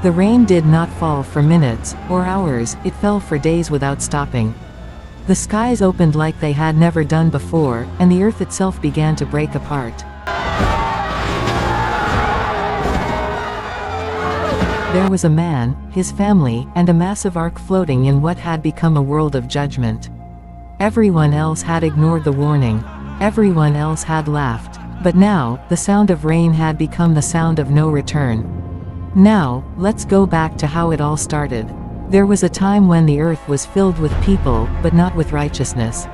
The rain did not fall for minutes, or hours, it fell for days without stopping. The skies opened like they had never done before, and the earth itself began to break apart. There was a man, his family, and a massive ark floating in what had become a world of judgment. Everyone else had ignored the warning. Everyone else had laughed. But now, the sound of rain had become the sound of no return. Now, let's go back to how it all started. There was a time when the earth was filled with people, but not with righteousness.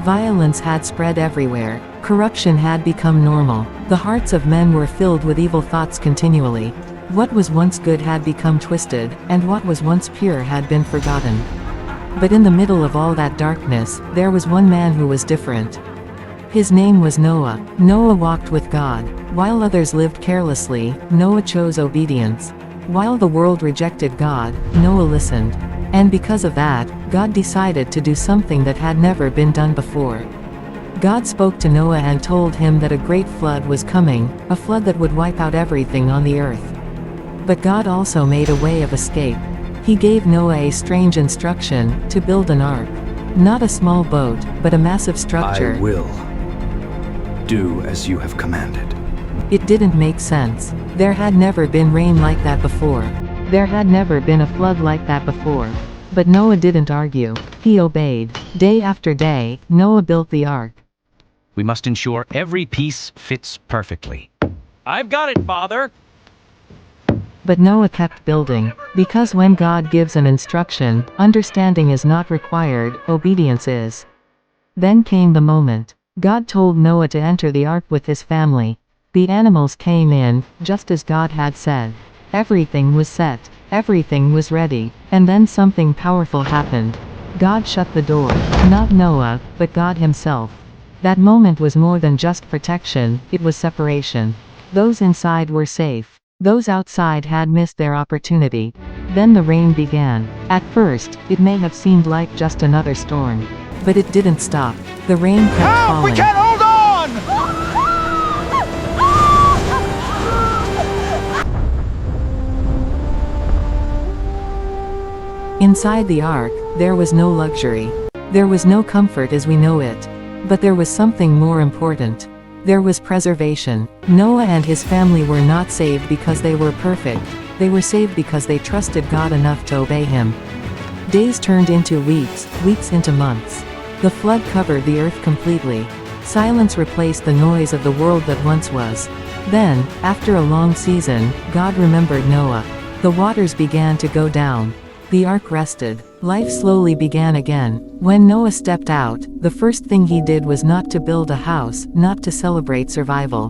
Violence had spread everywhere. Corruption had become normal. The hearts of men were filled with evil thoughts continually. What was once good had become twisted, and what was once pure had been forgotten. But in the middle of all that darkness, there was one man who was different. His name was Noah. Noah walked with God. While others lived carelessly, Noah chose obedience. While the world rejected God, Noah listened. And because of that, God decided to do something that had never been done before. God spoke to Noah and told him that a great flood was coming, a flood that would wipe out everything on the earth. But God also made a way of escape. He gave Noah a strange instruction, to build an ark. Not a small boat, but a massive structure. I will do as you have commanded. It didn't make sense. There had never been rain like that before. There had never been a flood like that before. But Noah didn't argue. He obeyed. Day after day, Noah built the ark. We must ensure every piece fits perfectly. I've got it, Father! But Noah kept building. Because when God gives an instruction, understanding is not required, obedience is. Then came the moment. God told Noah to enter the ark with his family. The animals came in, just as God had said. Everything was set. Everything was ready. And then something powerful happened. God shut the door. Not Noah, but God himself. That moment was more than just protection, it was separation. Those inside were safe. Those outside had missed their opportunity. Then the rain began. At first, it may have seemed like just another storm. But it didn't stop. The rain kept falling. We can't hold on! Inside the ark, there was no luxury. There was no comfort as we know it. But there was something more important. There was preservation. Noah and his family were not saved because they were perfect. They were saved because they trusted God enough to obey him. Days turned into weeks, weeks into months. The flood covered the earth completely. Silence replaced the noise of the world that once was. Then, after a long season, God remembered Noah. The waters began to go down. The ark rested. Life slowly began again. When Noah stepped out, the first thing he did was not to build a house, not to celebrate survival.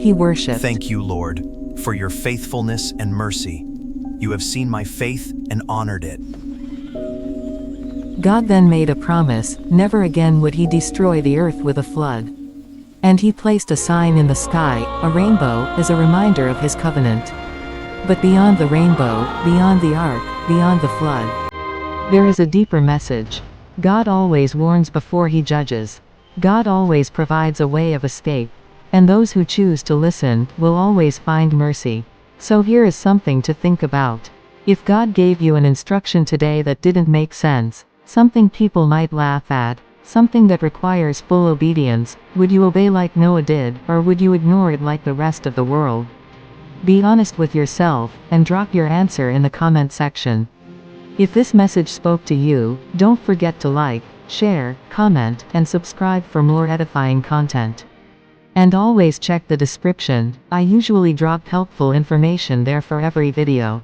He worshipped. Thank you, Lord, for your faithfulness and mercy. You have seen my faith and honored it. God then made a promise, never again would he destroy the earth with a flood. And he placed a sign in the sky, a rainbow, as a reminder of his covenant. But beyond the rainbow, beyond the ark, beyond the flood, there is a deeper message. God always warns before he judges. God always provides a way of escape. And those who choose to listen, will always find mercy. So here is something to think about. If God gave you an instruction today that didn't make sense, something people might laugh at, something that requires full obedience, would you obey like Noah did, or would you ignore it like the rest of the world? Be honest with yourself, and drop your answer in the comment section. If this message spoke to you, don't forget to like, share, comment, and subscribe for more edifying content. And always check the description, I usually drop helpful information there for every video.